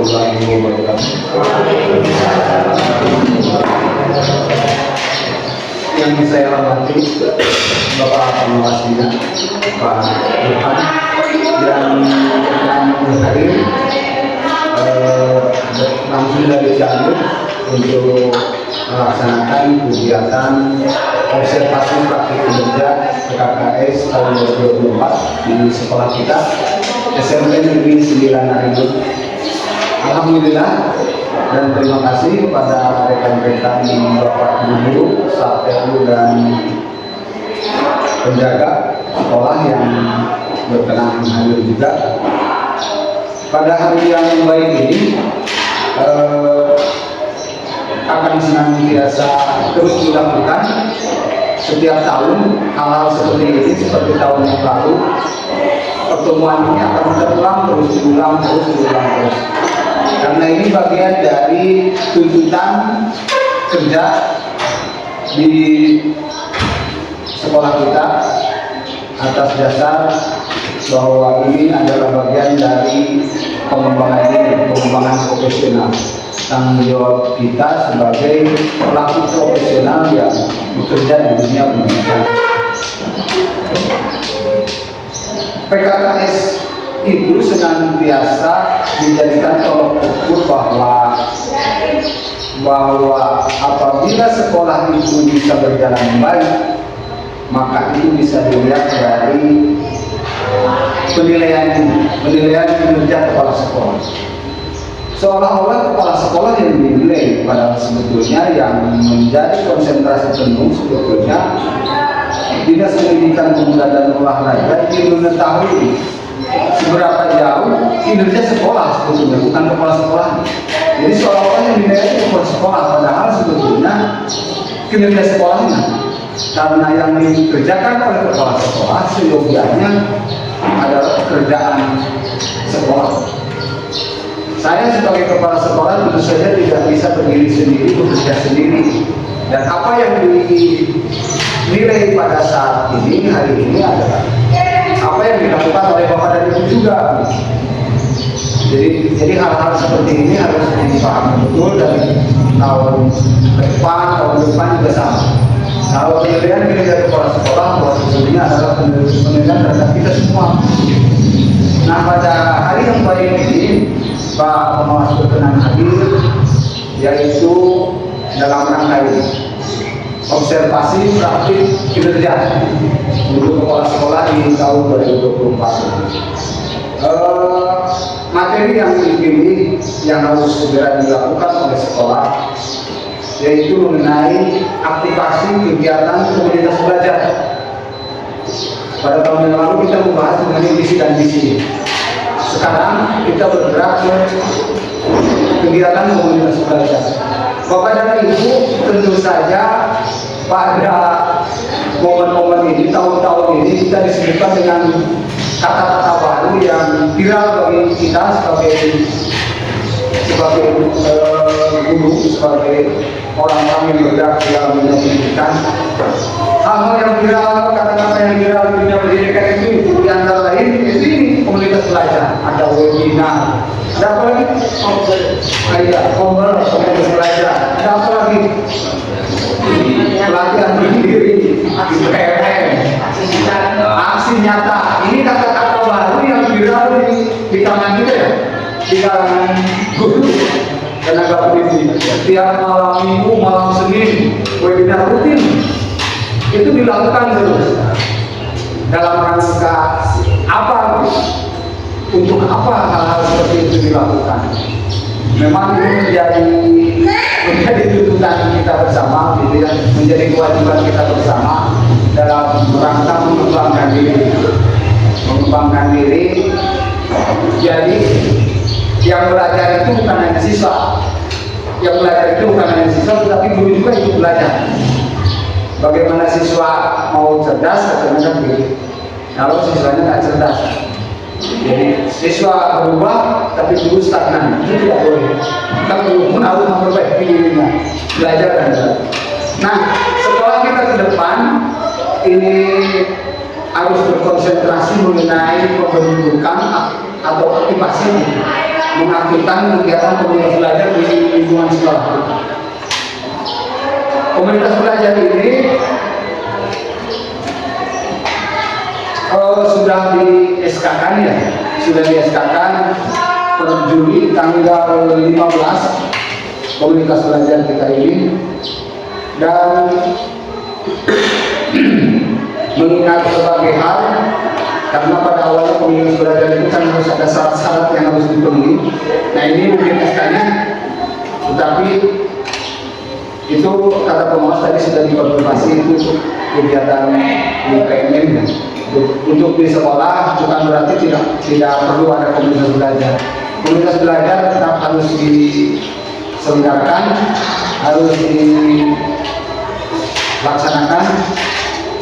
warahmatullahi wabarakatuh. Yang saya hormati Bapak Pengawasinnya, Pak Ilham, yang hadir langsung dari Cianjur untuk melaksanakan kegiatan observasi praktik kerja PKKS tahun 2024 di sekolah kita SMP Negeri 9 Arindu. Alhamdulillah dan terima kasih kepada rekan-rekan Bapak Guru, staf TU dan penjaga sekolah yang berkenan hadir juga. Pada hari yang baik ini akan senantiasa terus dilakukan setiap tahun hal-hal seperti ini, seperti tahun yang lalu. Pertemuan ini akan terulang terus. Karena ini bagian dari tuntutan kerja di sekolah kita atas dasar bahwa ini adalah bagian dari pengembangan profesional. Tanggung jawab kita sebagai pelaku profesional yang bekerja di dunia pendidikan. PKKS itu senantiasa dijadikan tolok ukur bahwa apabila sekolah itu bisa berjalan baik, maka itu bisa dilihat dari penilaian kinerja kepala sekolah. Seolah-olah kepala sekolah yang dinilai, padahal sebetulnya yang menjadi konsentrasi penuh sebetulnya Dinas Pendidikan Pemuda dan Olahraga ingin mengetahui seberapa jauh kinerja sekolah sebetulnya, bukan kepala sekolah. Jadi seolah-olah yang dinilai itu kepala sekolah, padahal sebetulnya kinerja sekolahnya. Karena yang dikerjakan oleh kepala sekolah seyogianya adalah pekerjaan sekolah. Saya sebagai kepala sekolah tentu saja tidak bisa berdiri sendiri, bekerja sendiri. Dan apa yang dinilai pada saat ini, hari ini adalah apa yang dilakukan oleh Bapak dan Ibu juga. Jadi hal-hal seperti ini harus dipahami betul, dan tahun depan juga sama. Kalau penilaian kinerja kepala sekolah, bahwa sesungguhnya adalah penilaian terhadap kita semua. Nah, pada hari yang baik ini, Pak Pengawas berkenan hadir, yaitu dalam rangka ini observasi praktik kinerja untuk kepala sekolah di tahun 2024. Materi yang dipilih yang harus segera dilakukan oleh sekolah yaitu mengenai aktivasi kegiatan komunitas belajar. Pada tahun yang lalu kita membahas mengenai misi dan visi. Sekarang kita bergerak ke kegiatan komunitas belajar. Bapak dan Ibu, tentu saja pada momen-momen ini, tahun-tahun ini kita disebutkan dengan kata-kata baru yang viral bagi kita sebagai guru, sebagai orang-orang yang bergerak dalam dunia pendidikan. Hal-hal yang viral, kata-kata yang viral di dunia pendidikan itu di antara lain itu ini komunitas belajar, ada webinar, ada apa lagi? Komunitas belajar, ada apa lagi? Pelatihan diri, aksi nyata. Ini kata-kata baru yang viral di kalangan kita ya, di kalangan guru, tenaga pendidik. Setiap malam Minggu, malam Senin, webinar rutin itu dilakukan terus. Dalam rangka apa? Untuk apa hal-hal seperti itu dilakukan? Memang ini menjadi tuntutan kita bersama, gitu ya, menjadi kewajiban kita bersama dalam rangka mengembangkan diri. Jadi yang belajar itu bukan hanya siswa, tetapi guru juga ikut belajar. Bagaimana siswa mau cerdas, kadang-kadang begitu. Kalau siswanya nggak cerdas, jadi siswa berubah tapi guru stagnan, itu tidak boleh. Kita perlu harus memperbaiki dirinya, belajar dan belajar. Nah, sekolah kita ke depan ini harus berkonsentrasi mengenai pembentukan atau aktivasi mengaktifkan kegiatan komunitas belajar di lingkungan sekolah. Komunitas belajar ini sudah di SK-kan ya, sudah di SK-kan per Juli tanggal 15 komunitas belajar kita ini, dan mengingat berbagai hal, karena pada awalnya komunitas belajar itu kan harus ada syarat-syarat yang harus dipenuhi. Nah ini mungkin SK-nya, tetapi itu kata pengawas tadi sudah dikonfirmasi itu kegiatan di PMM ya. Untuk di sekolah bukan berarti tidak perlu ada komunitas belajar. Komunitas belajar tetap harus diselenggarakan, harus dilaksanakan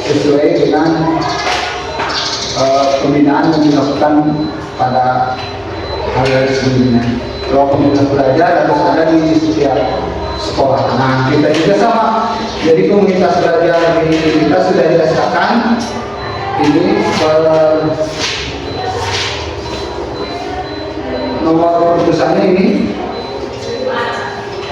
sesuai dengan pembinaan yang dilakukan pada hari-hari sebelumnya. Kalau komunitas belajar harus ada di setiap sekolah. Nah, kita juga sama. Jadi komunitas belajar kita sudah dirasakan. Ini nomor keputusannya ini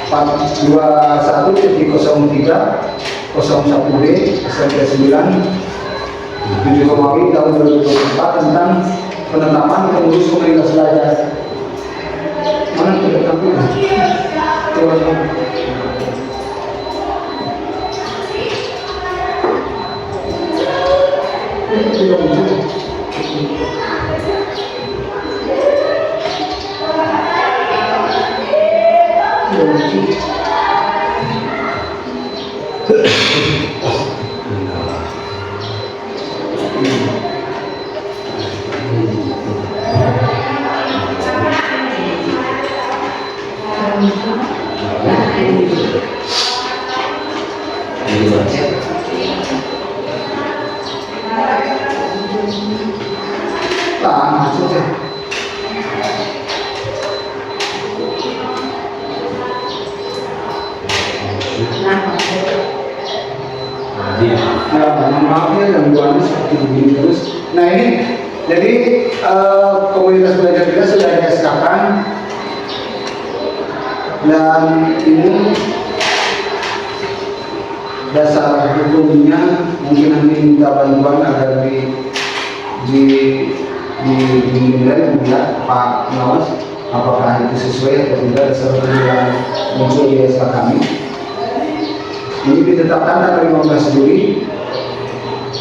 421.03 01B SMP 9 7 Romawi tahun 2024 tentang penetapan pengurus komunitas belajar. Mana tidak tampil? Maaf ya gangguannya seperti begini terus. Nah ini jadi komunitas belajar kita sudah di-SK-kan, dan ini dasar hukumnya mungkin nanti minta bantuan agar dinilai ya Pak Pengawas apakah itu sesuai atau tidak dasar hukum yang muncul di SK kami. Ini ditetapkan tanggal 15 Juli.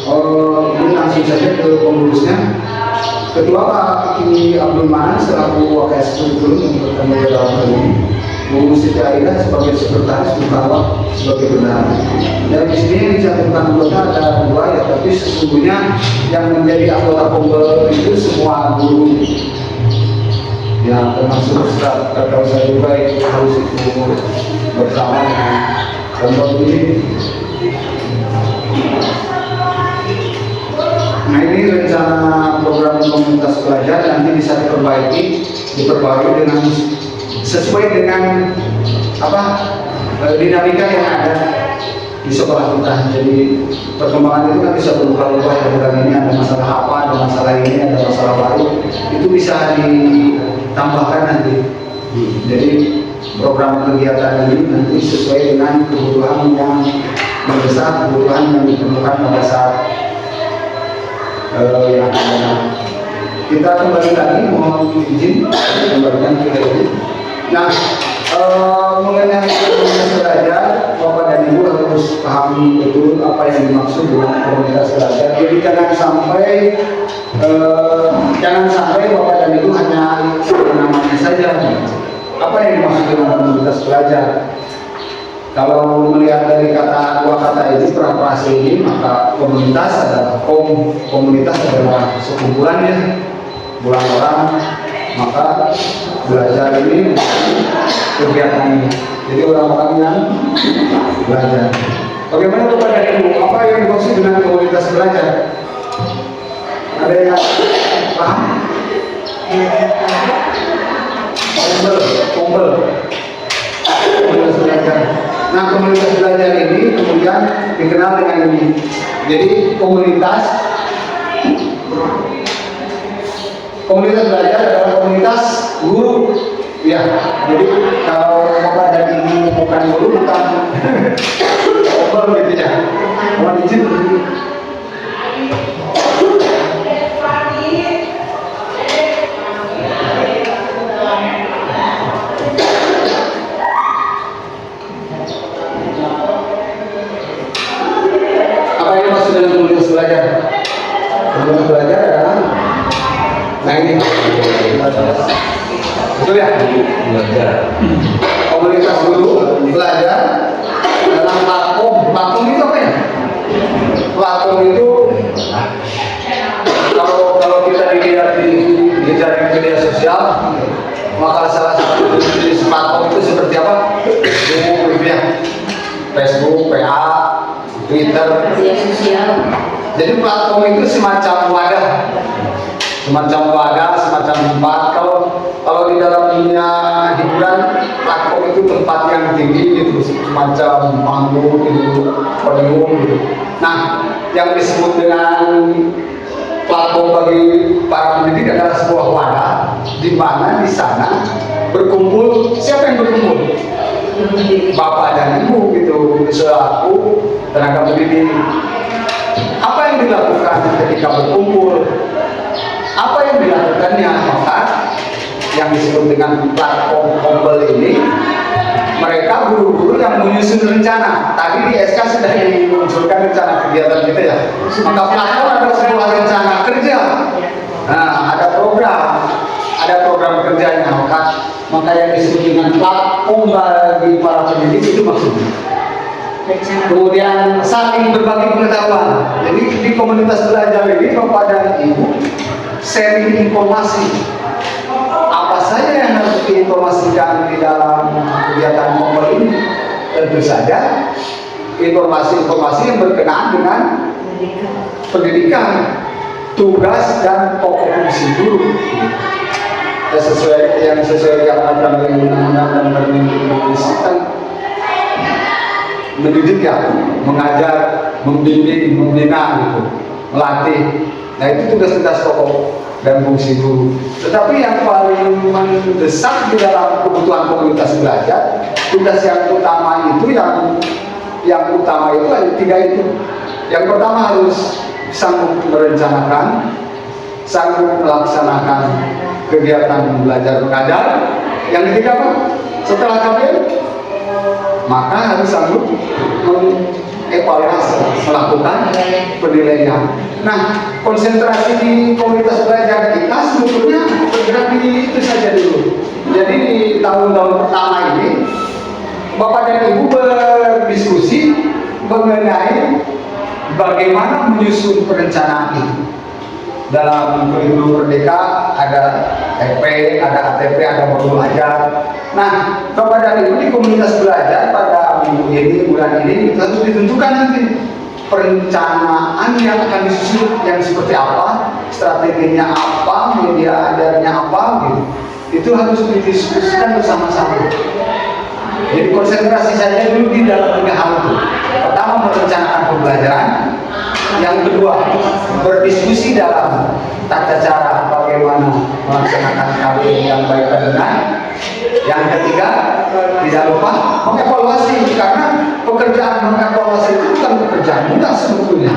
Ini langsung saja ke pengurusnya. Ketua Pak Kini Abdul Manan selaku Wakil Eksekutif yang bertemu dalam hal ini. Bu Siti Aida sebagai sekretaris, Bu Karwa sebagai bendahara. Dan di sini yang dicantumkan anggota ada 2 ya, tapi sesungguhnya yang menjadi anggota pembel itu semua guru. Ya termasuk Ustaz Kakak Ustaz juga harus itu bersama dengan contoh ini. Nah ini rencana program komunitas belajar nanti bisa diperbarui dengan sesuai dengan dinamika yang ada di sekolah kita. Jadi perkembangan itu kan bisa berubah-ubah ya, bulan ini ada masalah apa, ada masalah ini, ada masalah baru, itu bisa ditambahkan nanti. Jadi program kegiatan ini nanti sesuai dengan kebutuhan yang mendesak, kebutuhan yang ditemukan pada saat yang ada. Kita kembali lagi, mohon izin kembalikan ke ini. Nah, mengenai komunitas belajar, Bapak dan Ibu harus pahami betul apa yang dimaksud dengan komunitas belajar. Jadi jangan sampai Bapak dan Ibu hanya namanya saja. Apa yang dimaksud dengan komunitas belajar? Kalau melihat dari dua kata ini, praprasi ini, maka komunitas adalah komunitas adalah sekumpulannya bulan orang, maka belajar ini kegiatan. Jadi orang-orang yang belajar. Bagaimana kepada Ibu? Apa yang dimaksud dengan komunitas belajar? Ada yang paham? Kumpul. Komunitas belajar. Nah, komunitas belajar ini kemudian dikenal dengan ini. Jadi komunitas belajar adalah komunitas guru Ya, jadi kalau Bapak dan Ibu bukan guru, bukan obor gitu ya. Mohon izin. Apa yang maksud dengan komunitas belajar? Komunitas belajar adalah, nah ini betul ya? Belajar. Komunitas guru belajar dalam platform. Platform itu apa ya? Platform itu kalau kita dilihat di jaring media sosial, maka salah satu jenis platform itu seperti apa? Gitu ya. Facebook, PA, Twitter, media sosial. Jadi platform itu semacam wadah, semacam tempat. Kalau di dalam dunia hiburan, platform itu tempat yang tinggi gitu, semacam panggung gitu, podium gitu. Nah, yang disebut dengan platform bagi para pendidik adalah sebuah wadah di mana di sana berkumpul, siapa yang berkumpul? Bapak dan Ibu gitu, selaku tenaga pendidik. Apa yang dilakukan ketika berkumpul? Apa yang dilakukannya? Maka yang disebut dengan platform kumpul ini, mereka guru-guru yang menyusun rencana. Tadi di SK sudah dimunculkan rencana kegiatan kita ya. Maka platform adalah sebuah rencana kerja. Nah, ada program kerjanya. Maka yang disebut dengan platform bagi para pendidik itu maksudnya. Kemudian saling berbagi pengetahuan. Jadi di komunitas belajar ini Bapak dan Ibu sharing informasi. Apa saja yang harus diinformasikan di dalam kegiatan kumpul ini? Tentu saja informasi-informasi yang berkenaan dengan pendidikan, tugas dan pokok fungsi guru. Sesuai dengan aturan undang-undang dan permendikbud kan mendidik ya, mengajar, membimbing, membina gitu, melatih. Nah itu tugas-tugas pokok dan fungsi guru. Tetapi yang paling mendesak di dalam kebutuhan komunitas belajar, tugas yang utama itu yang utama itu ada 3 itu. Yang pertama harus sanggup merencanakan, sanggup melaksanakan kegiatan belajar mengajar. Yang ketiga apa? Setelah KBM, maka harus sanggup mengevaluasi, melakukan penilaian. Nah, konsentrasi di komunitas belajar kita sebetulnya bergerak di itu saja dulu. Jadi di tahun-tahun pertama ini, Bapak dan Ibu berdiskusi mengenai bagaimana menyusun perencanaan itu. Dalam kurikulum Merdeka ada TP, ada ATP, ada modul ajar. Nah, Bapak dan Ibu di komunitas belajar pada minggu ini, bulan ini, harus ditentukan nanti perencanaan yang akan disusun yang seperti apa, strateginya apa, media ajarnya apa, gitu. Itu harus didiskusikan bersama-sama. Jadi konsentrasi saja dulu di dalam 3 hal itu. Pertama, merencanakan pembelajaran. Yang kedua, berdiskusi dalam tata cara bagaimana melaksanakan KBM yang baik dan benar. Yang ketiga, tidak lupa mengevaluasi, karena pekerjaan mengevaluasi itu bukan pekerjaan mudah sebetulnya.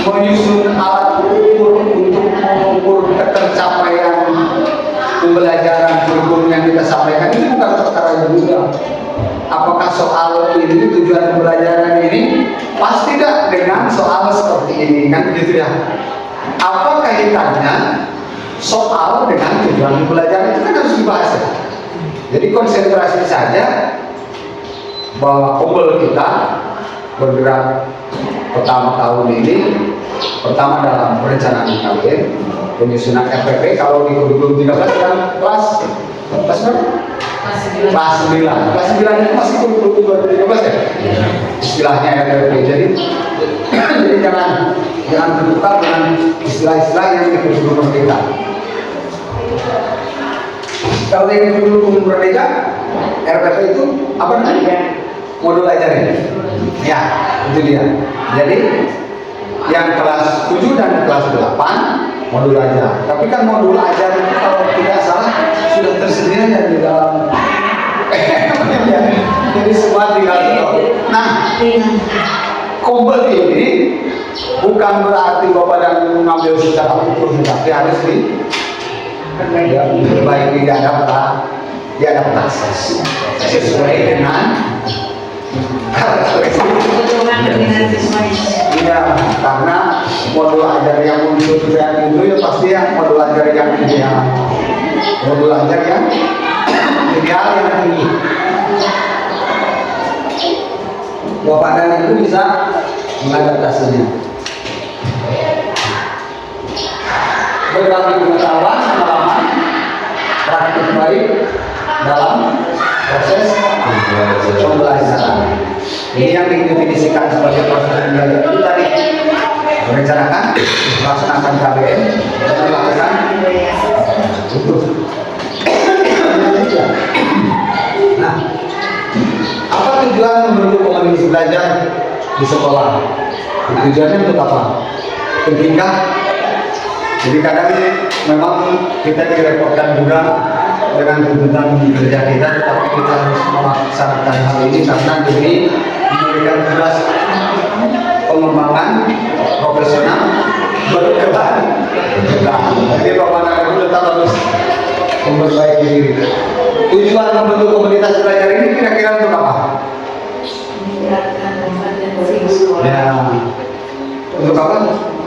Menyusun alat ukur untuk mengukur ketercapaian pembelajaran kurikulum yang kita sampaikan itu bukan perkara yang mudah. Apakah soal ini, tujuan pembelajaran ini pas tidak dengan soal seperti ini, kan begitu ya? Apa kaitannya soal dengan tujuan pembelajaran itu kan harus dibahas ya? Jadi konsentrasi saja bahwa kumpul kita bergerak pertama tahun ini, pertama dalam perencanaan KBM, penyusunan RPP. Kalau di kurikulum 13 kan kelas berapa? Kelas 9 itu masih kurikulum 2013 ya? Istilahnya RPP. Jadi jangan terbuka dengan istilah-istilah yang di kurikulum Merdeka. Kalau di kurikulum Merdeka, RPP itu apa namanya? Modul ajaran. Ya, itu dia. Jadi yang kelas 7 dan kelas 8 modul ajar. Tapi kan modul ajar itu kalau tidak salah sudah tersedia ya di dalam jadi semua tinggal itu. Nah, kompel ini bukan berarti Bapak dan mengambil secara utuh, tapi harus diperbaiki, diadaptasi sesuai dengan iya, karena modul ajar yang muncul itu ya pasti ya modul ajar yang ideal, modul ajar yang ideal yang tinggi. Bapak dan Ibu bisa mengadaptasinya. Berbagi pengetahuan, pengalaman, praktik baik dalam proses pembelajaran. Ini yang didefinisikan sebagai proses pembelajaran itu tadi: merencanakan, melaksanakan KBM, dan melakukan Nah, apa tujuan membentuk komunitas belajar di sekolah? Tujuannya untuk apa? Ketika jadi kadang memang kita direpotkan juga dengan tuntutan kerja kita, tetapi kita harus melaksanakan hal ini karena demi memberikan tugas pengembangan profesional berkelanjutan. Jadi Bapak dan Ibu tetap harus memperbaiki diri. Tujuan membentuk komunitas belajar ini kira-kira untuk apa? Ya, untuk apa?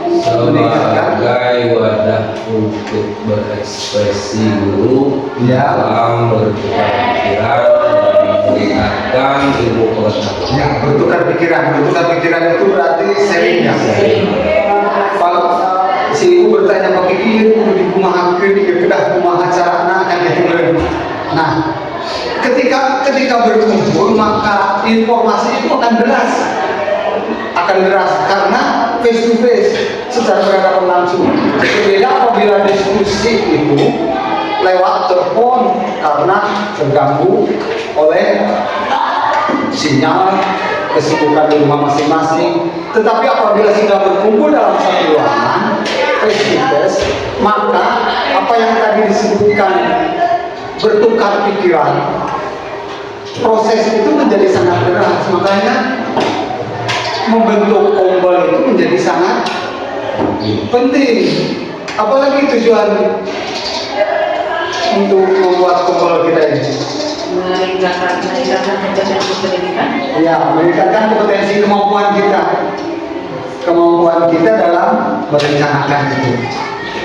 Sebagai wadah untuk berekspresi guru dalam bertukar pikiran dan meningkatkan ilmu pengetahuan. Ya, bertukar pikiran itu berarti sharingnya. Kalau si ibu bertanya pakai ini, di kumaha ke di kedah kumaha carana kan gitu. Nah, ketika berkumpul maka informasi itu akan deras karena face to face, secara berhadapan langsung. Berbeda apabila diskusi itu lewat telepon karena terganggu oleh sinyal, kesibukan di rumah masing-masing. Tetapi apabila sudah berkumpul dalam satu ruangan face to face, maka apa yang tadi disebutkan bertukar pikiran, proses itu menjadi sangat deras. Makanya membentuk kompel itu menjadi sangat penting. Apalagi tujuan untuk membuat kompel kita ini meningkatkan kompetensi pendidikan. Ya, meningkatkan kompetensi kemampuan kita dalam merencanakan itu,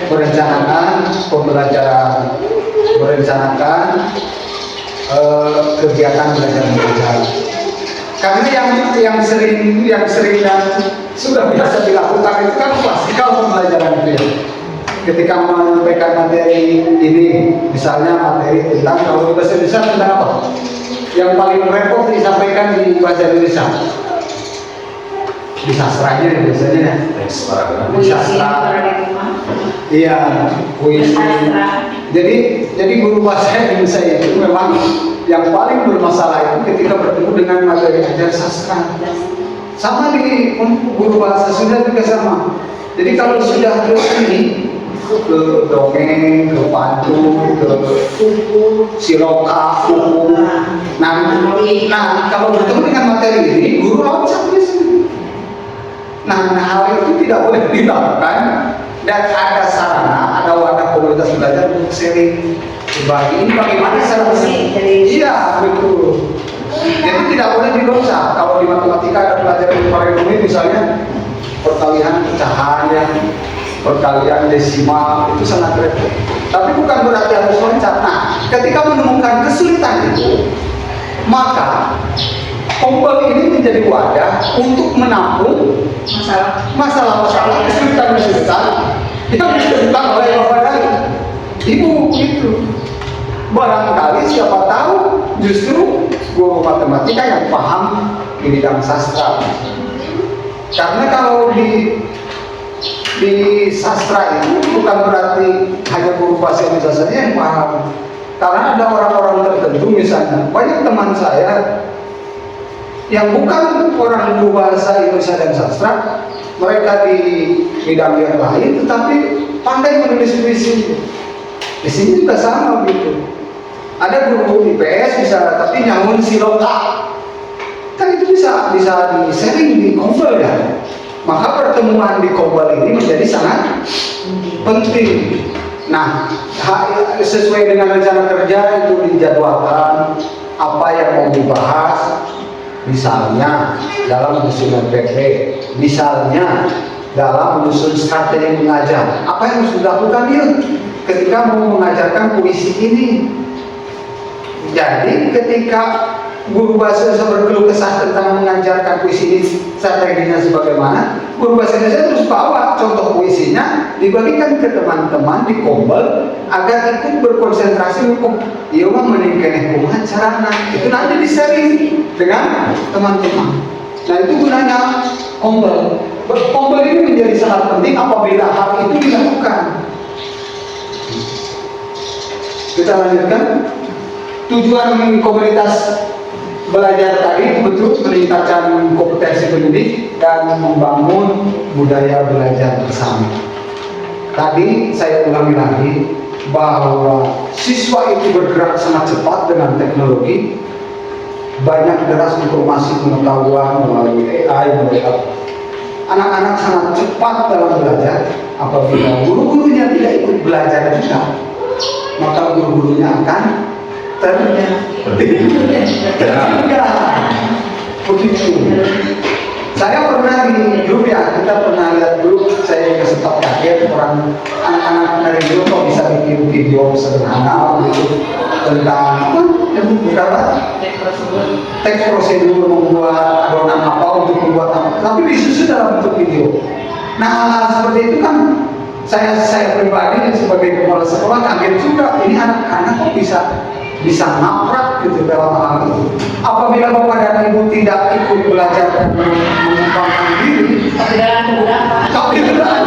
merencanakan pembelajaran, merencanakan kegiatan belajar mengajar. Karena yang sering dan sudah biasa dilakukan itu kan klasikal pembelajaran itu ya. Ketika menyampaikan materi ini, misalnya materi tentang, kalau di bahasa Indonesia tentang apa? Yang paling repot disampaikan di bahasa Indonesia, di sastranya biasanya ya. Di sastra. Iya, puisi. Jadi guru bahasa Indonesia itu memang yang paling bermasalah itu ketika bertemu dengan materi ajar sastra. Sama di guru bahasa Sunda juga sama. Jadi kalau sudah ke sini, ke dongeng, ke pantun, ke siloka, buku. Nah, kalau bertemu dengan materi ini, guru loncat di sini. Nah, hal itu tidak boleh dilakukan, dan ada sarana, ada wadah komunitas belajar untuk sharing. Berbagi ini bagaimana cara iya, betul. Jadi tidak boleh diloncat. Kalau di matematika ada pelajaran ekonomi misalnya perkalian pecahan ya, perkalian desimal, itu sangat repot. Tapi bukan berarti harus loncat. Nah, ketika menemukan kesulitan itu, maka kompel ini menjadi wadah untuk menampung masalah-masalah kesulitan-kesulitan yang disebutkan oleh Bapak dan Ibu itu. Barangkali siapa tahu justru guru matematika yang paham di bidang sastra. Karena kalau di sastra itu bukan berarti hanya guru bahasa Indonesia saja yang paham. Karena ada orang-orang tertentu, misalnya banyak teman saya yang bukan orang guru bahasa Indonesia dan sastra, mereka di bidang yang lain tetapi pandai menulis puisi. Di sini juga sama gitu. Ada guru IPS bisa tapi nyangun siloka. Kan itu bisa di-sharing di Kombel ya. Maka pertemuan di Kombel ini menjadi sangat penting. Nah, sesuai dengan rencana kerja itu dijadwalkan apa yang mau dibahas. Misalnya dalam menyusun PP, misalnya dalam menyusun strategi mengajar, apa yang harus dilakukan dia ketika mau mengajarkan puisi ini. Jadi ketika guru bahasa Indonesia berkeluh kesah tentang mengajarkan puisi ini strateginya sebagaimana, guru bahasa Indonesia terus bawa contoh puisinya dibagikan ke teman-teman di Kombel agar ikut berkonsentrasi untuk iya mah meningkatkan kumaha carana. Itu nanti di-sharing dengan teman-teman. Nah itu gunanya Kombel. Kombel ini menjadi sangat penting apabila hal itu dilakukan. Kita lanjutkan. Tujuan komunitas belajar tadi betul meningkatkan kompetensi pendidik dan membangun budaya belajar bersama. Tadi saya ulangi lagi bahwa siswa itu bergerak sangat cepat dengan teknologi, banyak deras informasi pengetahuan melalui AI, melalui anak-anak sangat cepat dalam belajar. Apabila guru-gurunya tidak ikut belajar juga, maka guru-gurunya akan tertinggal. Begitu. Saya pernah di grup ya, kita pernah lihat grup, saya sempat kaget orang anak-anak dari grup kok bisa bikin video sederhana gitu tentang apa? Berapa? Teks prosedur membuat adonan apa untuk membuat apa, tapi disusun dalam bentuk video. Nah seperti itu kan saya pribadi sebagai kepala sekolah kaget juga, ini anak-anak kok bisa naprak gitu dalam hal itu. Apabila bapak dan ibu tidak ikut belajar dan mengembangkan diri, tapi tidak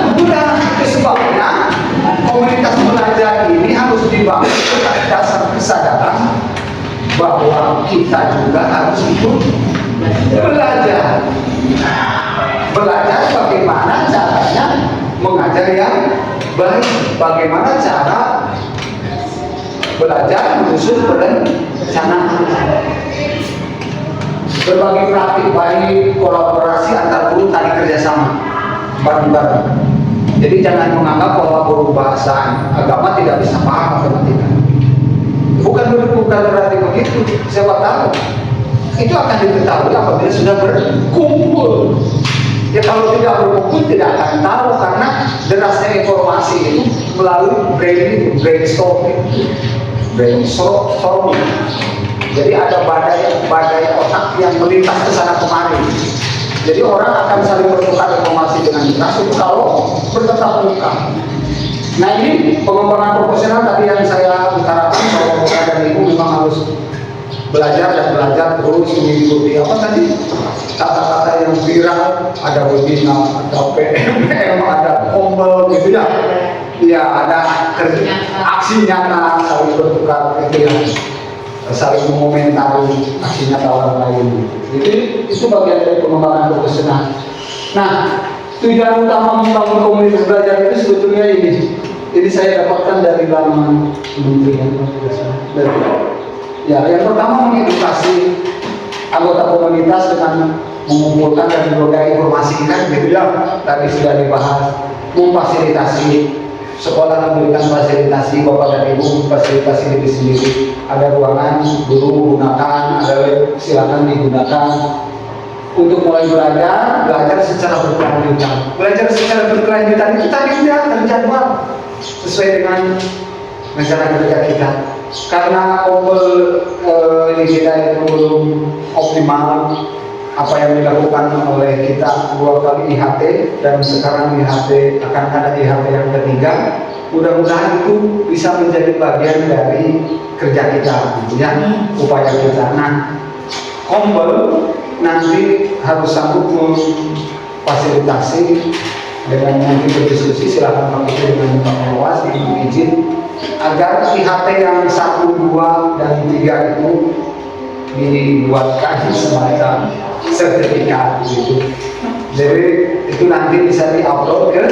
sebabnya komunitas belajar ini harus dibangun atas dasar kesadaran bahwa kita juga harus ikut belajar bagaimana caranya mengajar yang baik, bagaimana cara belajar menyusun perencanaan, berbagai praktik baik, kolaborasi antar guru, tadi kerjasama bareng-bareng. Jadi jangan menganggap bahwa guru bahasa agama tidak bisa paham matematika. Bukan berarti begitu. Siapa tahu itu akan diketahui apabila sudah berkumpul. Ya kalau tidak berkumpul tidak akan tahu karena derasnya informasi itu melalui brainstorming. Jadi ada badai otak yang melintas ke sana kemari. Jadi orang akan saling bertukar informasi dengan jelas itu kalau bertatap muka. Nah ini pengembangan profesional tadi yang saya utarakan bahwa bapak dan ibu memang harus belajar terus mengikuti apa tadi kata-kata yang viral, ada webinar, ada PMM, ada Kombel gitu ya. Ya ada aksi nyata saling bertukar itu ya, saling mengomentari aksi nyata orang lain. Jadi itu bagian dari pengembangan profesional. Nah, tujuan utama membangun komunitas belajar itu sebetulnya ini saya dapatkan dari laman Kementerian dari ya, yang pertama mengedukasi anggota komunitas dengan mengumpulkan dan berbagai informasi kan gitu ya, tadi sudah dibahas. Memfasilitasi sekolah, memberikan fasilitasi bapak dan ibu, fasilitasi diri sendiri, ada ruangan guru gunakan, ada web silakan digunakan untuk mulai belajar secara berkelanjutan. Belajar secara berkelanjutan itu tadi sudah terjadwal sesuai dengan rencana kerja kita. Karena ini kita itu belum optimal apa yang dilakukan oleh kita 2 kali IHT dan sekarang IHT akan ada IHT yang ketiga. Mudah-mudahan itu bisa menjadi bagian dari kerja kita, gitu ya, upaya kita. Nah, Kombel nanti harus sanggup memfasilitasi dengan nanti berdiskusi, silakan Pak Ibu dengan Pak Pengawas izin agar IHT yang 1, 2, dan 3 itu dibuatkan semacam sertifikat gitu. Jadi itu nanti bisa diupload ke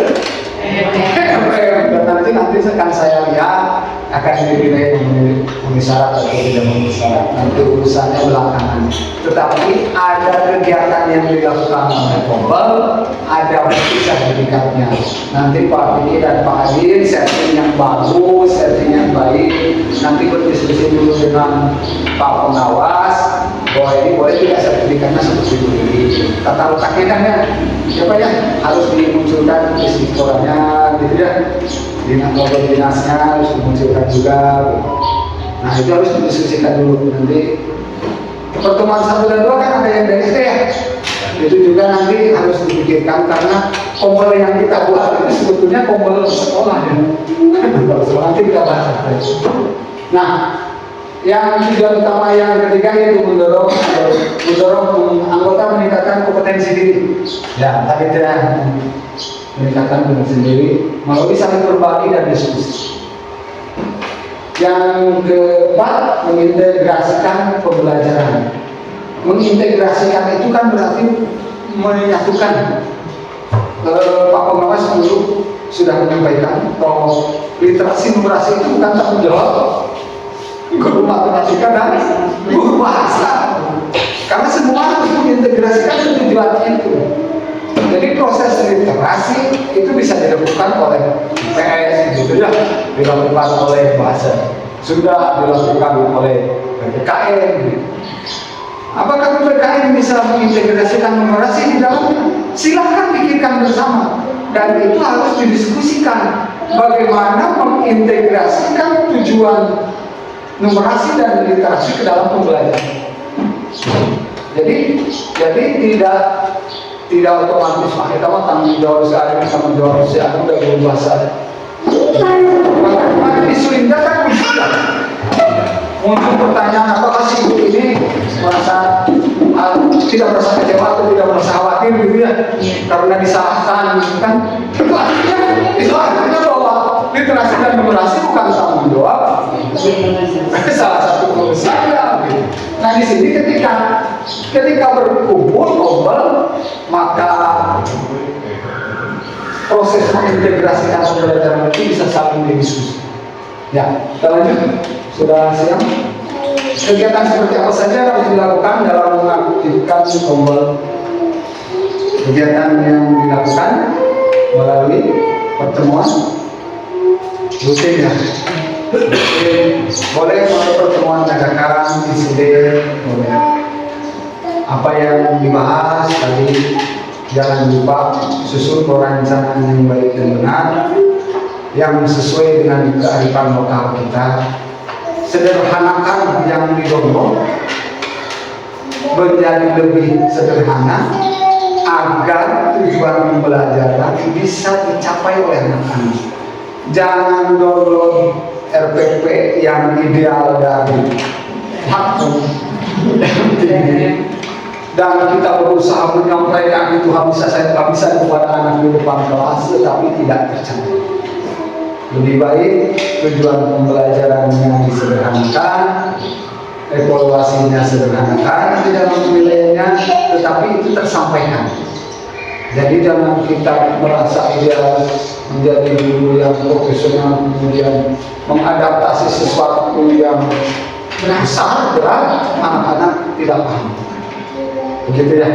dan nanti akan saya lihat akan dinilai memenuhi syarat atau tidak memenuhi syarat. Nanti urusannya belakangan. Tetapi ada kegiatan yang dilakukan oleh Kombel, ada bukti sertifikatnya. Nanti Pak Vicky dan Pak Adin setting yang bagus, setting yang baik. Nanti berdiskusi dulu dengan Pak Pengawas. Bahwa ini boleh tidak sertifikatnya seperti ini. Tata letaknya kan ya, siapa ya harus dimunculkan istiqoranya gitu ya. Dinasnya harus dimunculkan juga. Nah itu harus didiskusikan dulu. Nanti pertemuan 1 dan 2 kan ada yang dari SD ya. Itu juga nanti harus dipikirkan karena kompel yang kita buat itu sebetulnya kompel sekolah ya. Nanti kita bahas. Nah, yang tujuan utama yang ketiga yaitu mendorong anggota meningkatkan kompetensi diri. Ya, tadi saya meningkatkan kompetensi diri melalui saling berbagi dan diskusi. Yang keempat, mengintegrasikan pembelajaran. Mengintegrasikan itu kan berarti menyatukan. Pak Pengawas dulu sudah menyampaikan bahwa literasi numerasi itu bukan tanggung jawab guru matematika dan guru bahasa, karena semua harus mengintegrasikan tujuannya itu. Jadi proses literasi itu bisa dilakukan oleh PS gitu ya, dilakukan oleh bahasa, sudah dilakukan oleh PPKN gitu. Apakah PPKN bisa mengintegrasikan numerasi di dalamnya? Silahkan pikirkan bersama, dan itu harus didiskusikan bagaimana mengintegrasikan tujuan numerasi dan literasi ke dalam pembelajaran. Jadi tidak otomatis kita mah tanggung jawab sekali sama jawab si anu udah berbahasa. Maka di Sunda kan muncul pertanyaan apakah si ibu ini merasa tidak merasa kecewa atau tidak merasa khawatir gitu ya karena disalahkan gitu kan. Itu artinya bahwa literasi dan numerasi bukan tanggung jawab salah satu perusahaan. Nah di sini ketika berkumpul Kombel, maka proses mengintegrasikan pembelajaran itu bisa saling didiskusi. Ya, kita lanjut. Sudah siap? Kegiatan seperti apa saja harus dilakukan dalam mengaktifkan Kombel? Kegiatan yang dilakukan melalui pertemuan rutin ya. Boleh melalui pertemuan dadakan, insiden, boleh. Apa yang dibahas tadi jangan lupa susun perencanaan yang baik dan benar yang sesuai dengan kearifan lokal kita. Sederhanakan yang didorong menjadi lebih sederhana agar tujuan pembelajaran bisa dicapai oleh anak-anak. Jangan download RPP yang ideal dari dan kita berusaha menyampaikan itu bisa kepada anak di depan kelas, tetapi tidak tercapai. Lebih baik tujuan pembelajarannya disederhanakan, evaluasinya sederhanakan di dalam penilaiannya, tetapi itu tersampaikan. Jadi jangan kita merasa ideal menjadi guru yang profesional kemudian mengadaptasi sesuatu yang besar berat, anak-anak tidak paham. Begitu ya.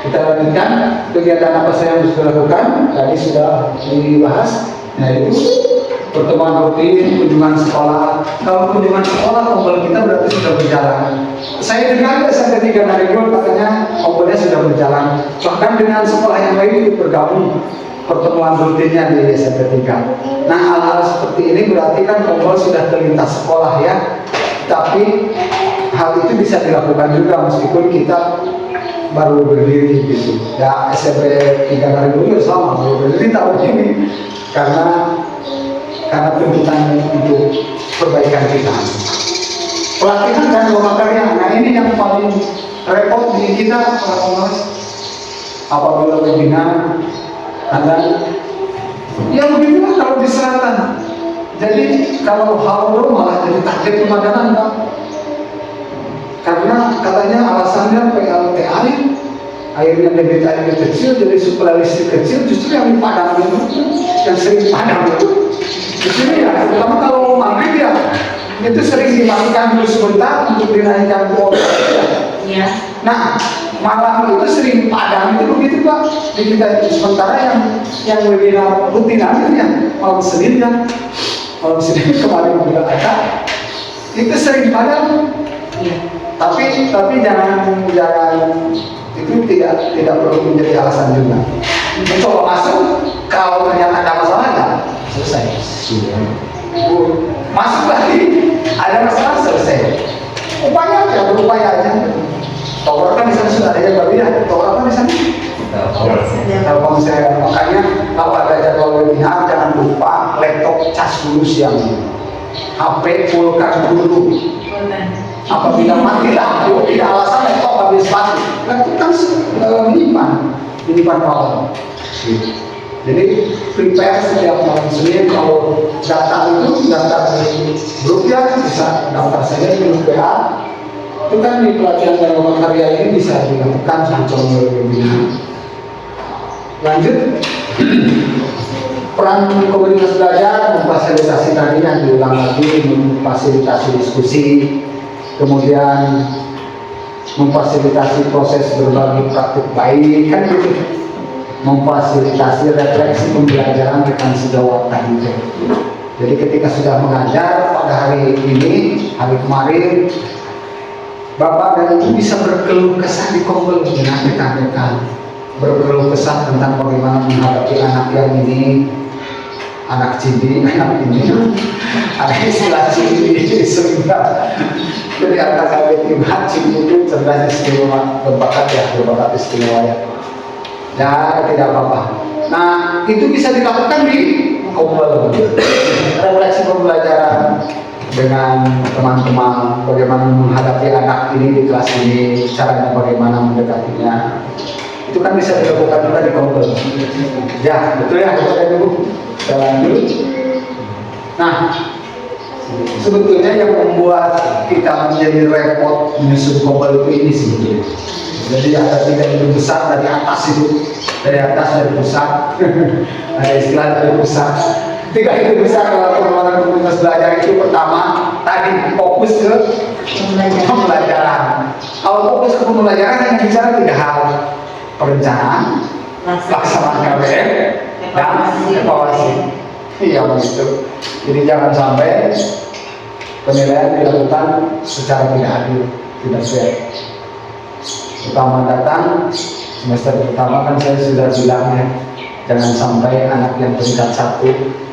Kita lanjutkan kegiatan apa saja yang harus dilakukan. Tadi sudah dibahas, yaitu pertemuan rutin, kunjungan sekolah. Kalau kunjungan sekolah, Kombel kita berarti sudah berjalan. Saya dengar SMP 3 Marigol katanya Kombelnya sudah berjalan. Bahkan dengan sekolah yang lain itu bergabung pertemuan rutinnya di SMP 3. Nah hal-hal seperti ini berarti kan Kombel sudah terlintas sekolah ya. Tapi hal itu bisa dilakukan juga meskipun kita baru berdiri gitu. Ya SMP 3 Marigol sama baru berdiri tahun ini karena tuntutan untuk perbaikan kita. Pelatihan dan lomba karya, nah ini yang paling repot di kita apabila webinar ada ya begitulah kalau di selatan. Jadi kalau haul malah jadi target pemadanan Pak. Karena katanya alasannya PLTA airnya debit airnya kecil, jadi suplai listrik kecil, justru yang padam itu, yang sering padam itu, justru ya, terutama kalau maghrib ya, itu sering dimatikan dulu sebentar untuk dinaikkan kuota. Iya. Nah, malam itu sering padam itu begitu Pak. Di kita sementara yang webinar rutinannya ya malam Senin kan, malam Senin kemarin juga ada, itu sering padam. Iya. Tapi jangan itu tidak perlu menjadi alasan juga. Mencoba masuk, kalau ternyata ada masalah ya selesai. Masuk lagi, ada masalah selesai. Upaya ya berupaya aja. Tower kan di sana sudah ada yang berbeda. Tower apa di sana? Telkomsel. Makanya kalau ada jadwal webinar jangan lupa laptop cas dulu siang. HP fullkan dulu. Apabila mati lampu, tidak alasan laptop habis mati. Laptop kan menyimpan power. Jadi prepare setiap malam Senin kalau daftar di grup ya bisa daftar saja di grup WA. Itu kan di pelatihan dalam karya ini bisa dilakukan sebetulnya webinar. Lanjut, peran komunitas belajar memfasilitasi tadi yang diulang lagi, memfasilitasi diskusi, kemudian memfasilitasi proses berbagi praktik baik kan gitu, memfasilitasi refleksi pembelajaran rekan sejawat tadi. Jadi ketika sudah mengajar pada hari ini, hari kemarin, Bapak dan Ibu bisa berkeluh kesah di Kombel dengan rekan-rekan, berkeluh kesah tentang bagaimana menghadapi anak yang ini, anak cibi, anak ini, ada istilah cibi sebentar. Jadi antara ketiga cibi itu cerdas istimewa, berbakat istimewa ya. Ya tidak apa-apa. Nah itu bisa dilakukan di Kombel, refleksi pembelajaran dengan teman-teman, bagaimana menghadapi anak ini di kelas ini, caranya bagaimana mendekatinya. Itu kan bisa dilakukan juga di Kombel. Ya, betul ya, Bapak dan Ibu. Kita lanjut. Nah, sebetulnya yang membuat kita menjadi repot menyusun Kombel itu ini sebetulnya. Jadi ada 3 itu besar dari atas itu, dari atas dari pusat. Ada istilah dari pusat. 3 itu besar kalau pengelolaan komunitas belajar itu pertama tadi fokus ke pembelajaran. Kalau fokus ke pembelajaran yang bicara 3 hal: perencanaan, pelaksanaan KBM, dan evaluasi. Iya begitu. Jadi jangan sampai penilaian dilakukan secara tidak adil, tidak fair. Pertama datang semester pertama kan saya sudah bilang ya, jangan sampai anak yang peringkat 1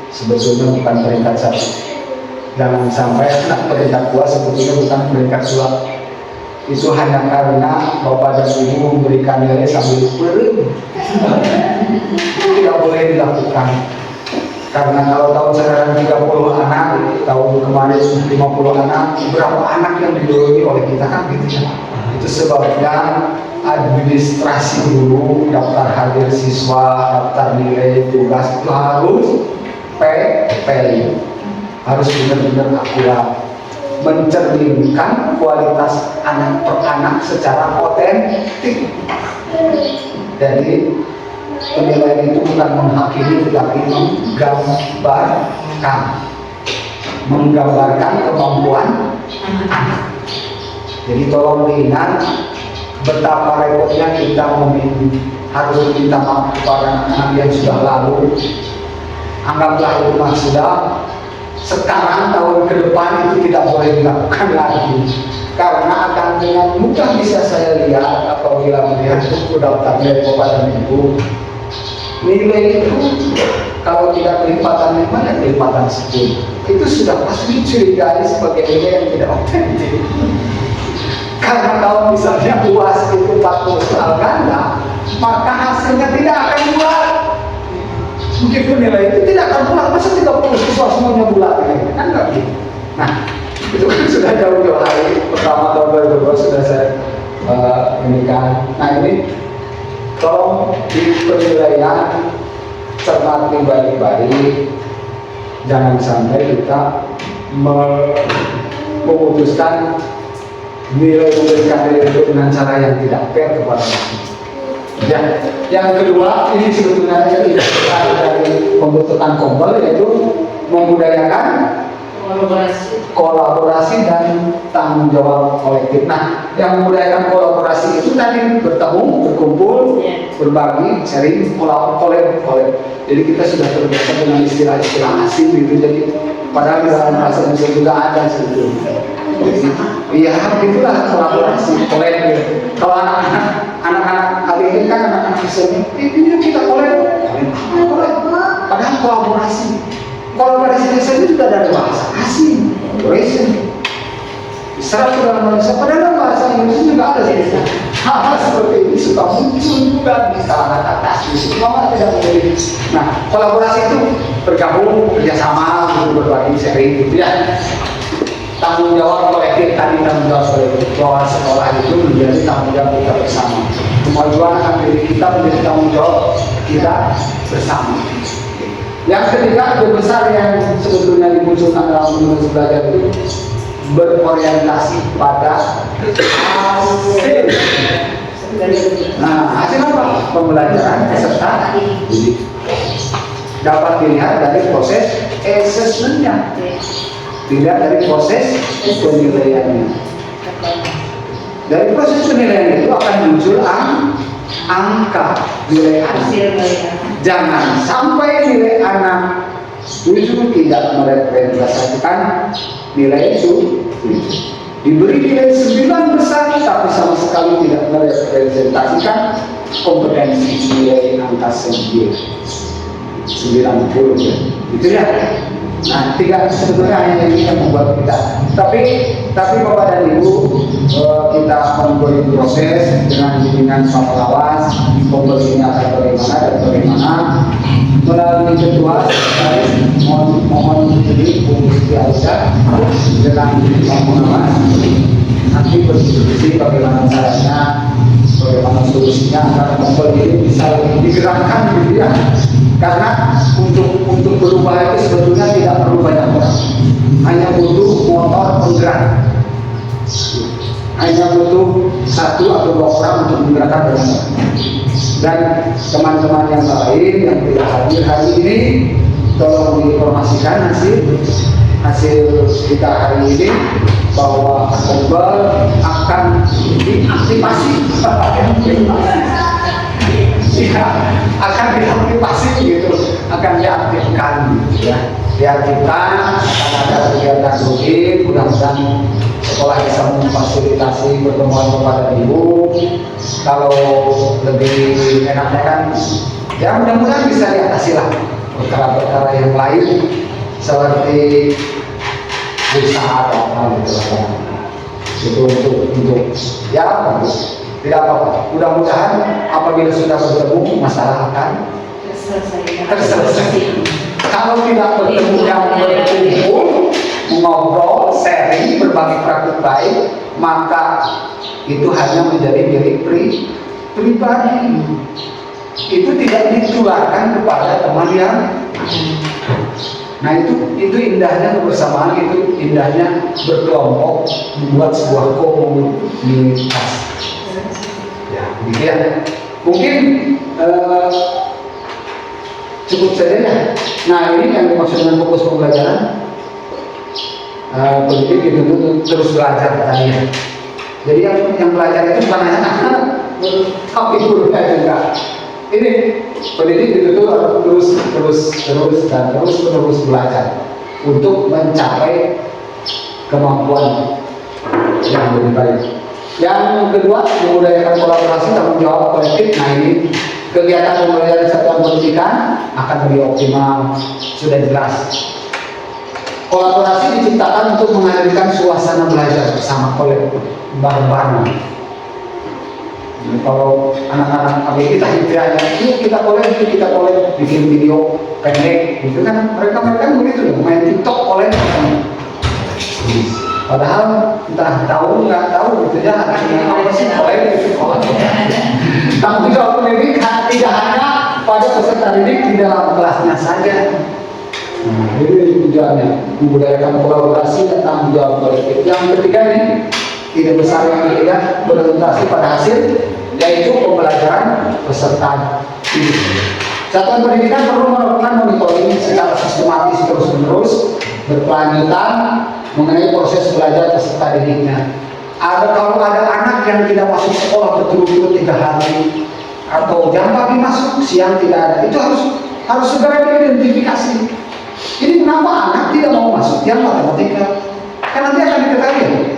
sebetulnya bukan peringkat 1. Jangan sampai anak peringkat 2 sebetulnya bukan peringkat 2. Itu hanya karena Bapak dan Ibu memberikan nilai sambil beren. Itu tidak boleh dilakukan. Karena kalau tahun sekarang 30 anak, tahun kemarin 50 anak, berapa anak yang didorong oleh kita kan gitu ya. Itu sebabnya administrasi dulu, daftar hadir siswa, daftar nilai tugas itu harus value, harus benar-benar akurat, mencerminkan kualitas anak per anak secara otentik. Jadi penilaian itu bukan menghakimi tetapi menggambarkan kemampuan anak. Jadi tolong diingat betapa repotnya kita harus meminta maaf kepada anak yang sudah lalu. Anggaplah itu sudah, sekarang tahun ke depan itu tidak boleh dilakukan lagi, karena akan dengan mudah bisa saya lihat apabila melihat buku daftar nilai Bapak dan Ibu, nilai itu kalau tidak kelipatan 5 ya kelipatan 10, itu sudah pasti dicurigai sebagai nilai yang tidak otentik. Karena kalau misalnya UAS itu 40 soal ganda, maka hasilnya tidak akan bulat. Meskipun nilai itu tidak akan bulat, masa 30 siswa semuanya bulat kan nggak gitu. Nah, itu kan sudah jauh-jauh hari pertama tahun 2022 sudah saya ini kan. Nah ini tolong di penilaian cermati baik-baik, jangan sampai kita memutuskan nilai memberikan nilai itu dengan cara yang tidak fair kepada anak. Ya, yang kedua ini sebetulnya dari pembentukan Kombel yaitu membudayakan kolaborasi dan tanggung jawab kolektif. Nah, yang membudayakan kolaborasi itu tadi bertemu, berkumpul, berbagi, sharing, kolab. Jadi kita sudah terbiasa dengan istilah-istilah asing gitu. Jadi padahal di dalam bahasa Indonesia juga ada sebetulnya. Iya, itulah kolaborasi, kolab. Kalau anak-anak kali ini kan anak-anak Islam, ini kita kolab. Padahal kolaborasi. Kolaborasi saja juga dari bahasa asing, collaboration. Diserap ke dalam bahasa, padahal bahasa Indonesia juga ada sih. Hal-hal seperti ini suka muncul juga di kalangan atas. Semua tidak menjadi. Nah, kolaborasi itu bergabung, kerjasama, berbagi, sharing, gitu ya. Tanggung jawab kolektif tadi, tanggung jawab kolektif bahwa sekolah itu menjadi tanggung jawab kita bersama. Kemajuan akan diri kita menjadi tanggung jawab kita bersama. Yang ketiga, ide besar yang sebetulnya dimunculkan dalam menulis belajar itu berorientasi pada hasil. Nah, hasil apa? Pembelajaran peserta dapat dilihat dari proses assessment-nya, tidak dari proses penilaiannya. Dari proses penilaian itu akan muncul angka nilai hasil. Jangan sampai nilai anak 7 tidak merepresentasikan nilai itu 7. Diberi nilai 9 besar tapi sama sekali tidak merepresentasikan kompetensi nilai angka 90 ya. Itu ya. Nah, tiga sebetulnya hanya ini yang membuat kita. Tapi Bapak dan Ibu, kita memberi proses dengan bimbingan Pak Pengawas, Kombel ini akan bagaimana dan bagaimana melalui ketua. Mohon diri Bu Siti Aisyah dengan Pak Pengawas nanti berdiskusi bagaimana caranya, bagaimana solusinya agar Kombel ini bisa digerakkan gitu ya. Karena untuk berubah itu sebetulnya tidak perlu banyak orang, hanya butuh motor penggerak, hanya butuh 1 atau 2 orang untuk menggerakkan bersama. Dan teman-teman yang lain yang tidak hadir hari ini, tolong diinformasikan hasil kita hari ini bahwa Kombel akan diaktifasi. Ya, akan diaktifasi gitu, akan diaktifkan ya. Diaktifkan, akan ada kegiatan rutin, mudah-mudahan sekolah bisa memfasilitasi pertemuan kepada ibu. Kalau lebih enaknya kan, ya mudah-mudahan bisa diatasi lah perkara-perkara yang lain seperti usaha atau apa gitu lah. Itu untuk ya bagus. Tidak apa-apa. Mudah-mudahan apabila sudah bertemu masalah akan terselesai. Kalau tidak bertemu yang berkumpul, mengobrol, sharing, berbagi praktik baik, maka itu hanya menjadi milik pribadi. Itu tidak ditularkan kepada teman yang. Nah itu indahnya kebersamaan, itu indahnya berkelompok, membuat sebuah komunitas. Ya, gitu ya. Mungkin cukup saja ya. Nah ini yang dimaksud dengan fokus pembelajaran. Pendidik dituntut terus belajar tadi. Jadi yang belajar itu bukan hanya anak-anak, tapi gurunya juga. Ini pendidik dituntut terus belajar untuk mencapai kemampuan yang lebih baik. Yang kedua, membudayakan kolaborasi tanggung jawab kolektif. Nah ini kegiatan pembelajaran satuan pendidikan akan lebih optimal, sudah jelas. Kolaborasi diciptakan untuk menghadirkan suasana belajar bersama kolektif bareng-bareng. Kalau anak-anak kami kita hidupnya, yuk kita kolek, bikin video pendek, gitu kan mereka begitu, main TikTok kolek. Padahal entah tahu nggak tahu gitu ya, apa sih kolek itu kolek. Tanggung jawab pendidikan tidak hanya pada peserta didik di dalam kelasnya saja. Nah, ini tujuannya membudayakan kolaborasi dan tanggung jawab kolektif. Yang ketiga ini ide besar yang ketiga berorientasi pada hasil yaitu pembelajaran peserta didik. Satuan pendidikan perlu melakukan monitoring secara sistematis terus-menerus berkelanjutan mengenai proses belajar peserta didiknya. Kalau ada anak yang tidak masuk sekolah berturut-turut 3 hari atau jam pagi masuk, siang tidak ada, itu harus segera diidentifikasi. Ini kenapa anak tidak mau masuk jam matematika? Kan nanti akan diketahui.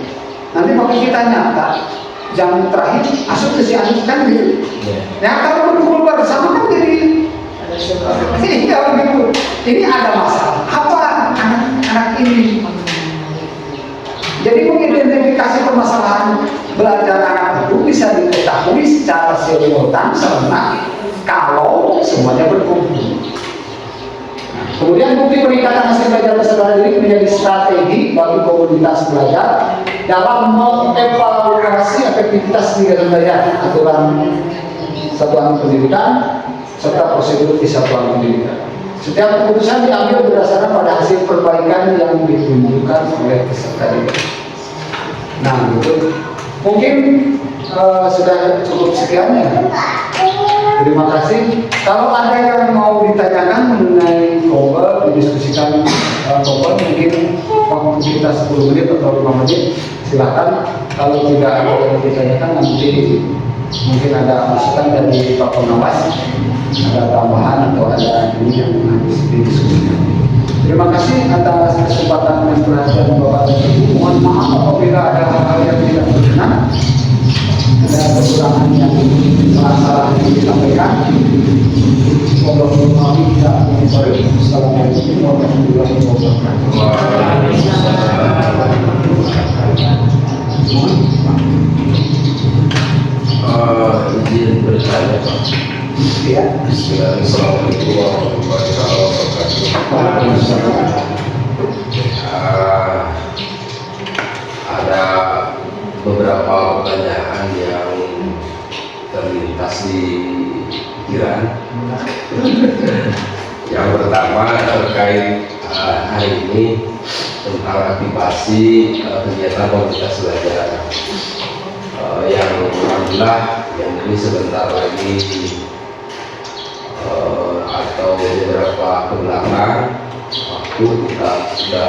Nanti pakai kita nyata jam terakhir masuk ke si anak kan gitu. Ya kalau berkumpul bersama kan jadi iya begitu. Ini ada masalah. Apa anak-anak ini? Jadi mengidentifikasi permasalahan belajar anak itu bisa diketahui secara simultan serentak kalau semuanya berkumpul. Kemudian bukti peningkatan hasil belajar peserta didik menjadi strategi bagi komunitas belajar dalam mengevaluasi efektivitas kegiatan belajar, aturan satuan pendidikan serta prosedur di satuan pendidikan. Setiap keputusan diambil berdasarkan pada hasil perbaikan yang ditunjukkan oleh peserta didik. Nah, itu mungkin sudah cukup sekian ya. Terima kasih. Kalau ada yang mau ditanyakan mengenai Kombel, didiskusikan Kombel, mungkin waktu kita 10 menit atau 5 menit, silakan. Kalau tidak ada yang ditanyakan, nanti mungkin ada masukan dari Pak Pengawas, ada tambahan atau ada ini yang harus didiskusikan. Terima kasih atas kesempatan dan perhatian Bapak dan Ibu. Mohon maaf apabila ada hal-hal yang tidak berkenan, ada kekurangan yang salah yang disampaikan. Assalamualaikum warahmatullahi wabarakatuh. Izin bertanya Pak. Ya. Assalamualaikum warahmatullahi wabarakatuh. Ada beberapa pertanyaan yang terlintas di pikiran. Yang pertama terkait hari ini tentang aktivasi kegiatan komunitas belajar. Yang alhamdulillah yang ini sebentar lagi atau beberapa kebelakang waktu kita sudah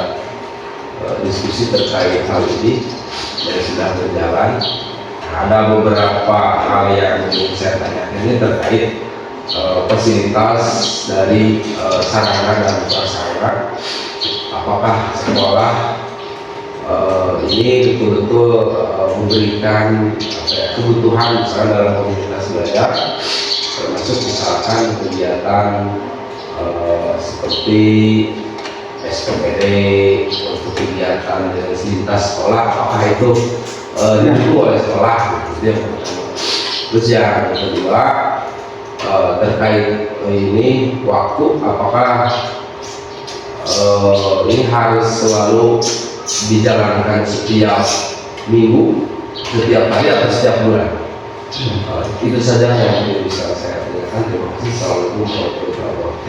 diskusi terkait hal ini dan sudah berjalan. Ada beberapa hal yang ingin saya tanyakan ini terkait fasilitas dari sarana dan prasarana. Apakah sekolah ini betul-betul memberikan kebutuhan misalnya dalam komunitas belajar, termasuk misalkan kegiatan seperti SPPD untuk kegiatan dengan lintas sekolah, apakah itu didukung oleh sekolah? Terus yang kedua terkait ini waktu, apakah ini harus selalu dijalankan setiap minggu, setiap hari atau setiap bulan? Itu saja yang bisa saya tanyakan. Terima kasih. Assalamualaikum warahmatullahi wabarakatuh.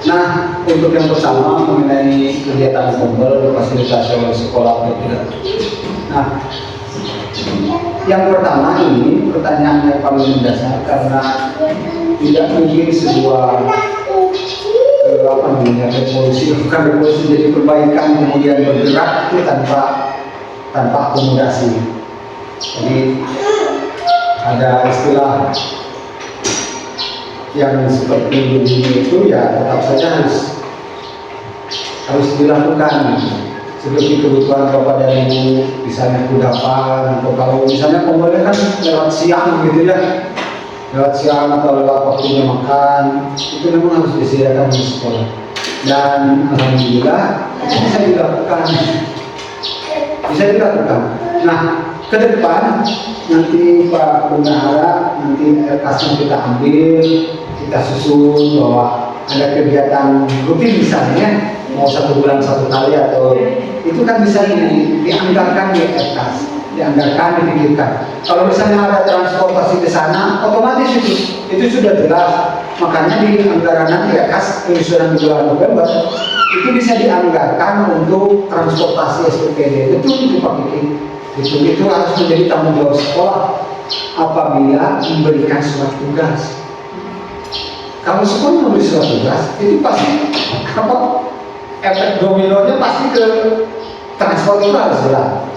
Nah, untuk yang pertama mengenai kegiatan Kombel fasilitasi oleh sekolah atau tidak. Nah, yang pertama ini pertanyaan yang paling mendasar karena tidak mungkin sebuah revolusi, bukan revolusi, jadi perbaikan kemudian bergerak itu tanpa akomodasi. Jadi ada istilah yang seperti begini itu ya tetap saja harus dilakukan. Seperti kebutuhan Bapak dan Ibu, misalnya kudapan, atau kalau misalnya Kombelnya kan lewat siang gitu ya, lewat siang atau lewat waktunya makan, itu memang harus disediakan di sekolah. Dan alhamdulillah itu bisa dilakukan. Nah, ke depan nanti Pak Bendahara, nanti RKS kita ambil, kita susun bahwa ada kegiatan rutin misalnya mau 1 bulan 1 kali atau itu kan bisa dianggarkan di RKS, dianggarkan, dipikirkan. Kalau misalnya ada transportasi ke sana, otomatis itu sudah jelas makanya di anggaran nanti ya kas penyusunan di bulan November itu bisa dianggarkan untuk transportasi SPPD. Betul itu Pak Kiki. Itu harus menjadi tanggung jawab sekolah apabila memberikan surat tugas. Kalau sekolah memberi surat tugas, itu pasti apa? Efek dominonya pasti ke transport itu harus jalan.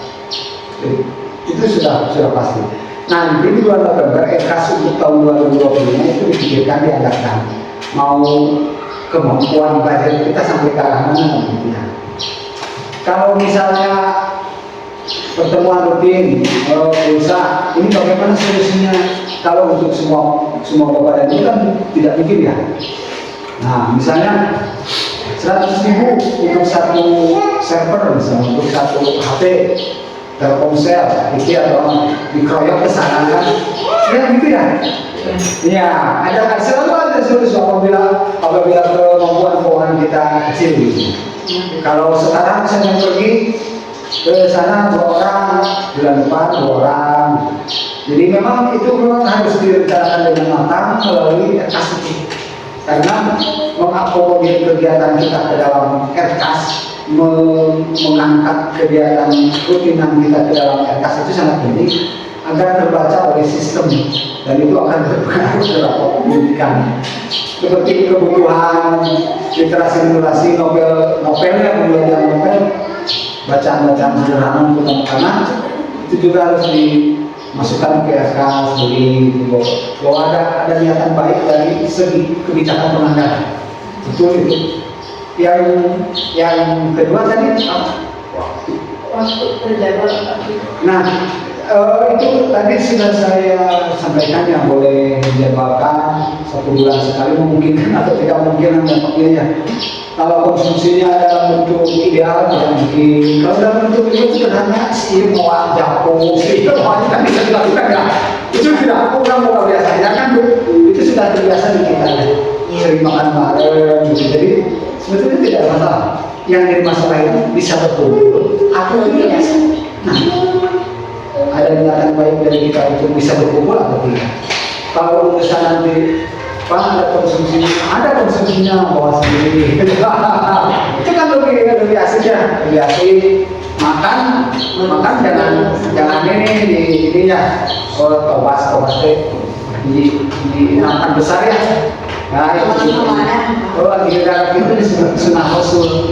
Itu sudah pasti. Nanti di bulan November kas untuk tahun 2020 itu dipikirkan dianggarkan. Mau kemampuan belajar kita sampai ke arah mana gitu ya. Kalau misalnya pertemuan rutin, pulsa, ini bagaimana solusinya? Kalau untuk semua bapak dan ibu kan tidak mungkin ya. Nah, misalnya 100.000 untuk satu server, misalnya untuk satu HP, Telkomsel, itu atau dikeroyok ke sana kan? Ya gitu ya. Ya, selalu ada solusi apabila kemampuan keuangan kita kecil gitu. Kalau sekarang saya pergi ke sana 2 orang, bulan depan 2 orang. Jadi memang itu harus direncanakan dengan matang melalui RKAS itu. Karena mengakomodir kegiatan kita ke dalam RKAS, mengangkat kegiatan rutinan kita ke dalam RKAS itu sangat penting agar terbaca oleh sistem dan itu akan berpengaruh terhadap pendidikan. Seperti kebutuhan literasi novelnya, belajar novel, bacaan-bacaan sederhana untuk anak-anak itu juga harus dimasukkan ke RKAS. Jadi bahwa ada niatan baik dari segi kebijakan penganggaran. Betul itu. Yang kedua tadi waktu terjadwal. Nah, itu tadi sudah saya sampaikan yang boleh dijadwalkan 1 bulan sekali memungkinkan atau tidak memungkinkan dampaknya. Kalau konsumsinya dalam bentuk ideal tidak mungkin. Kalau dalam bentuk itu sederhana sih mau jagung, itu kan bisa dilakukan ya. Itu tidak program luar biasa ya kan itu sudah terbiasa di kita ya. Sering makan bareng gitu. Jadi sebetulnya tidak ada masalah. Yang jadi masalah itu bisa berkumpul atau tidak bisa. Nah, ada niatan baik dari kita untuk bisa berkumpul atau tidak. Kalau urusan nanti Pak ada konsumsinya bawa sendiri. Itu kan lebih asik ya, lebih asik. Makan jangan ini ininya tobas di makan besar ya. Nah itu di dalam itu disebut sunnah rasul.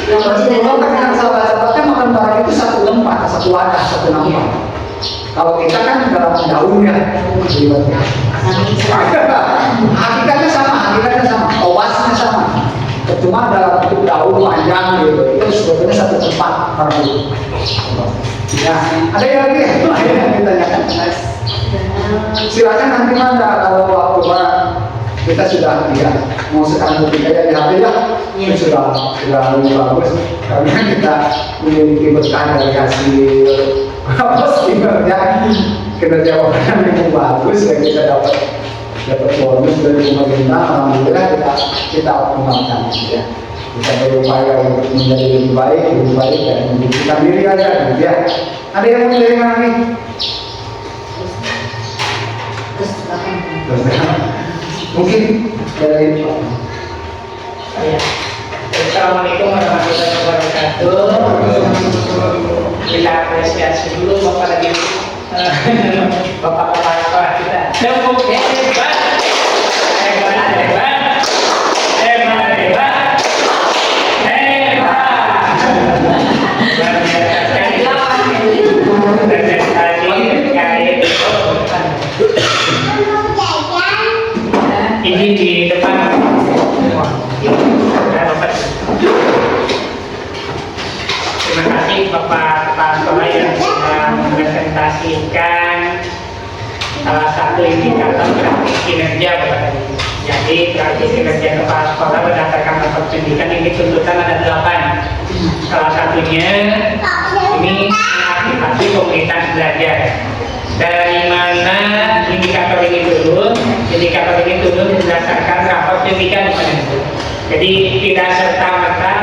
Rasulullah kan sahabat-sahabatnya makan barang itu satu tempat, satu wadah, satu nampak. Kalau kita kan dalam daun ya, hakikatnya sama, tobasnya sama. Cuma dalam bentuk daun panjang gitu, itu sebetulnya satu tempat barang itu. Ya, ada yang lagi yang ditanyakan? Silakan nanti Anda kalau waktu kita sudah mau sekarang kayak di HP lah, itu sudah lebih bagus karena kita memiliki berkah dari hasil kinerja orang yang lebih bagus ya kita dapat bonus dari pemerintah. Alhamdulillah kita optimalkan ya. Kita berupaya untuk menjadi lebih baik dan membuktikan diri aja gitu ya. Ada yang mau dari mana nih? Mungkin dari Assalamualaikum warahmatullahi wabarakatuh. Kita apresiasi dulu Bapak lagi Bapak sekolah kita. Hebat. Ini di depan. Terima kasih Bapak Kepala Sekolah yang sudah mempresentasikan salah satu indikator praktik kinerja Bapak tadi. Jadi praktik kinerja Kepala Sekolah berdasarkan rapor pendidikan ini tuntutan ada 8. Salah satunya ini mengaktifasi komunitas belajar. Dari mana indikator ini turun? Indikator ini turun berdasarkan rapor pendidikan Bapak Ibu. Jadi tidak serta-merta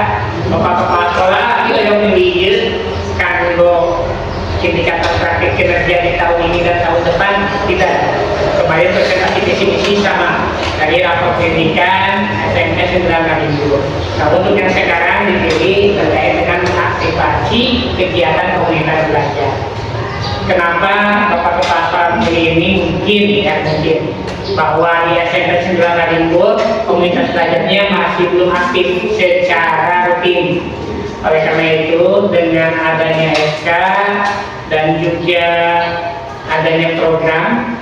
Bapak Kepala Sekolah itu yang melihat kanggo indikator praktik kinerja di tahun ini dan tahun depan tidak. kemarin presentasi visi misi sama dari rapor pendidikan SMP 9 Kalimantan. Nah, untuk yang sekarang dipilih terkait dengan aktivasi kegiatan komunitas belajar. Kenapa Bapak Kepala pilih ini mungkin bahwa di SMP 9 Kalimantan komunitas belajarnya masih belum aktif secara rutin. Oleh karena itu dengan adanya SK dan juga adanya program,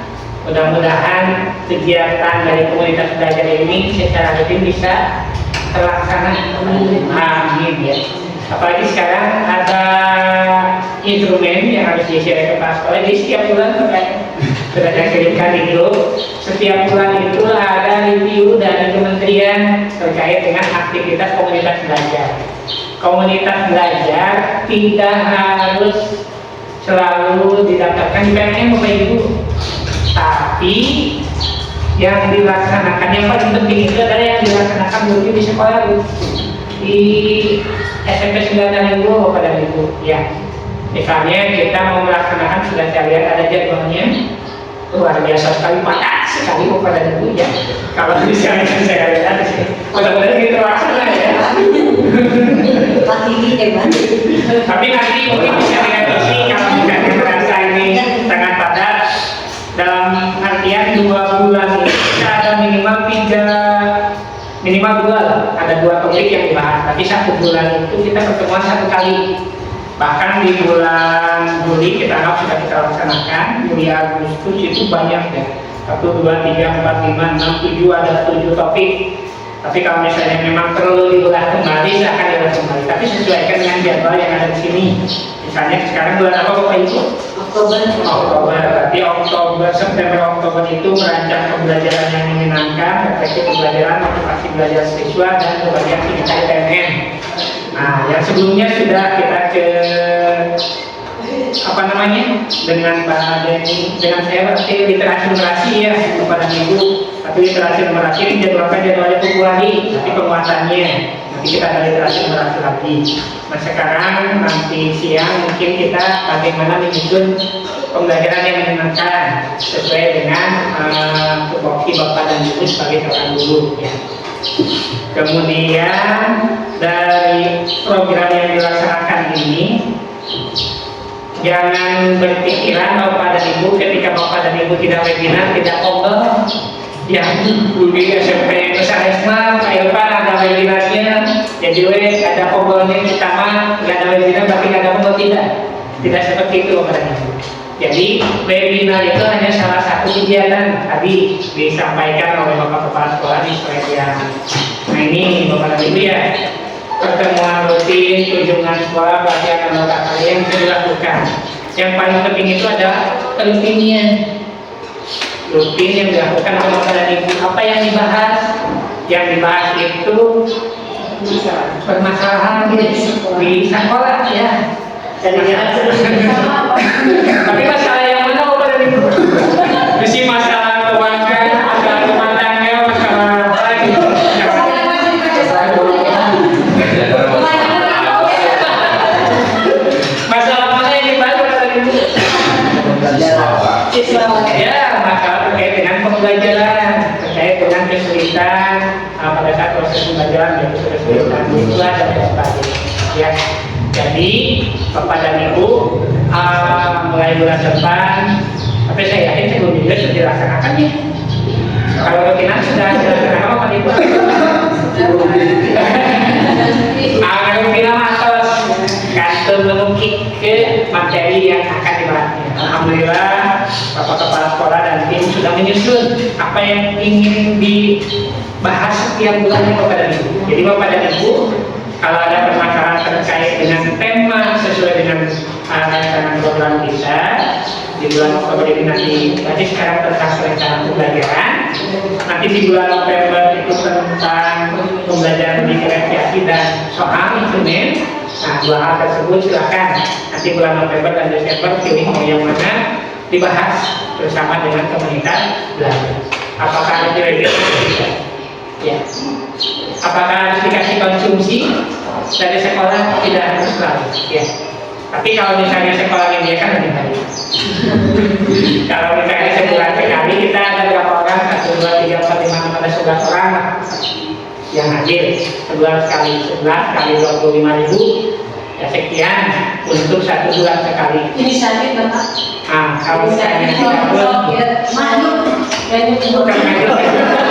mudah-mudahan kegiatan dari komunitas belajar ini secara rutin bisa terlaksana. Amin ya. Apalagi sekarang ada instrumen yang harus diisi oleh kepala sekolah. Jadi setiap bulan sudah saya kirimkan di grup. Setiap bulan itu ada review dari kementerian terkait dengan aktivitas komunitas belajar. Komunitas belajar tidak harus selalu didaftarkan di PMM Bapak Ibu, tapi yang dilaksanakan yang paling penting itu adalah yang dilaksanakan dulu di sekolah di SMP 9 Kalimantan Bapak dan Ibu ya. Misalnya kita mau melaksanakan, sudah saya lihat ada jadwalnya, luar biasa sekali, padat sekali Bapak dan Ibu ya. Kalau misalnya saya lihat di sini, mudah-mudahan kita laksana ya. Tapi nanti mungkin bisa direvisi kalau misalnya merasa ini sangat padat. Dalam artian 2 bulan ini kita ada minimal 2 lah. Ada 2 topik yang dibahas. Tapi 1 bulan itu kita pertemuan 1 kali. Bahkan di bulan Juli kita anggap sudah kita laksanakan. Juli Agustus itu banyak ya. 1, 2, 3, 4, 5, 6, 7 ada 7 topik. Tapi kalau misalnya memang perlu diulas kembali, akan diulas kembali. Tapi sesuaikan dengan jadwal yang ada di sini. Misalnya sekarang bulan apa Bapak Ibu? Oktober. Berarti Oktober, September, Oktober itu merancang pembelajaran yang menyenangkan, refleksi pembelajaran, motivasi belajar siswa, dan pembagian sindikat PMM. Nah, yang sebelumnya sudah kita ke dengan Pak Denny, dengan saya berarti literasi ya kepada Ibu. Tapi literasi numerasi ini jadwalnya Februari, tapi penguatannya nanti kita ada literasi numerasi lagi. Nah sekarang nanti siang mungkin kita bagaimana menyusun pembelajaran yang menyenangkan sesuai dengan tupoksi Bapak dan Ibu sebagai seorang guru ya. Kemudian dari program yang dilaksanakan ini, jangan berpikiran Bapak dan Ibu ketika Bapak dan Ibu tidak webinar, tidak ombel. Ya, di SMP besar SMA, Pak Irfan ada webinarnya, jadi ada ombelnya utama, nggak ada webinar berarti nggak ada ombel, tidak seperti itu Bapak dan Ibu. Jadi webinar itu hanya salah satu kegiatan tadi disampaikan oleh Bapak Kepala Sekolah di slide yang nah ini Bapak dan Ibu ya. Pertemuan rutin, kunjungan sekolah, pelatihan anggota kalian bisa dilakukan. Yang paling penting itu adalah rutinnya. Rutin yang dilakukan oleh Bapak dan Ibu. Apa yang dibahas? Yang dibahas itu permasalahan di sekolah ya. Tapi masalah yang mana Bapak dan Ibu? Mesti masalah keuangan, masalah rumah tangga, masalah apa gitu. Masalah mana yang dibahas Bapak dan Ibu? Ya, masalah terkait dengan pembelajaran, terkait dengan kesulitan pada saat proses pembelajaran, yaitu kesulitan siswa dan sebagainya. Ya, jadi Bapak dan Ibu mulai bulan depan, tapi saya yakin sebelum juga sudah dilaksanakan ya. Kalau rutinan sudah dilaksanakan Bapak dan Ibu. Rutinan atas kantor mengukik ke materi yang akan dibahasnya. Alhamdulillah Bapak Kepala Sekolah dan tim sudah menyusun apa yang ingin dibahas setiap bulannya Bapak dan Ibu. Jadi Bapak dan Ibu kalau ada permasalahan terkait dengan tema sesuai dengan rancangan program kita di bulan Oktober ini nanti sekarang tentang perencanaan pembelajaran, nanti di bulan November itu tentang pembelajaran diferensiasi dan soal instrumen. Nah, 2 hal tersebut silakan nanti bulan November dan Desember pilih mau yang mana dibahas bersama dengan komunitas belajar. Apakah ada direvisi? Ya. Apakah harus dikasih konsumsi dari sekolah? Tidak harus selalu. Ya. Tapi kalau misalnya sekolah menyediakan lebih baik. Kalau misalnya sebulan sekali kita ada 11 orang yang hadir. 11 kali 11 kali 25.000 ya sekian untuk 1 bulan sekali. Inisiatif Bapak. Nah, kalau misalnya Inisiatif tidak maju. bukan maju.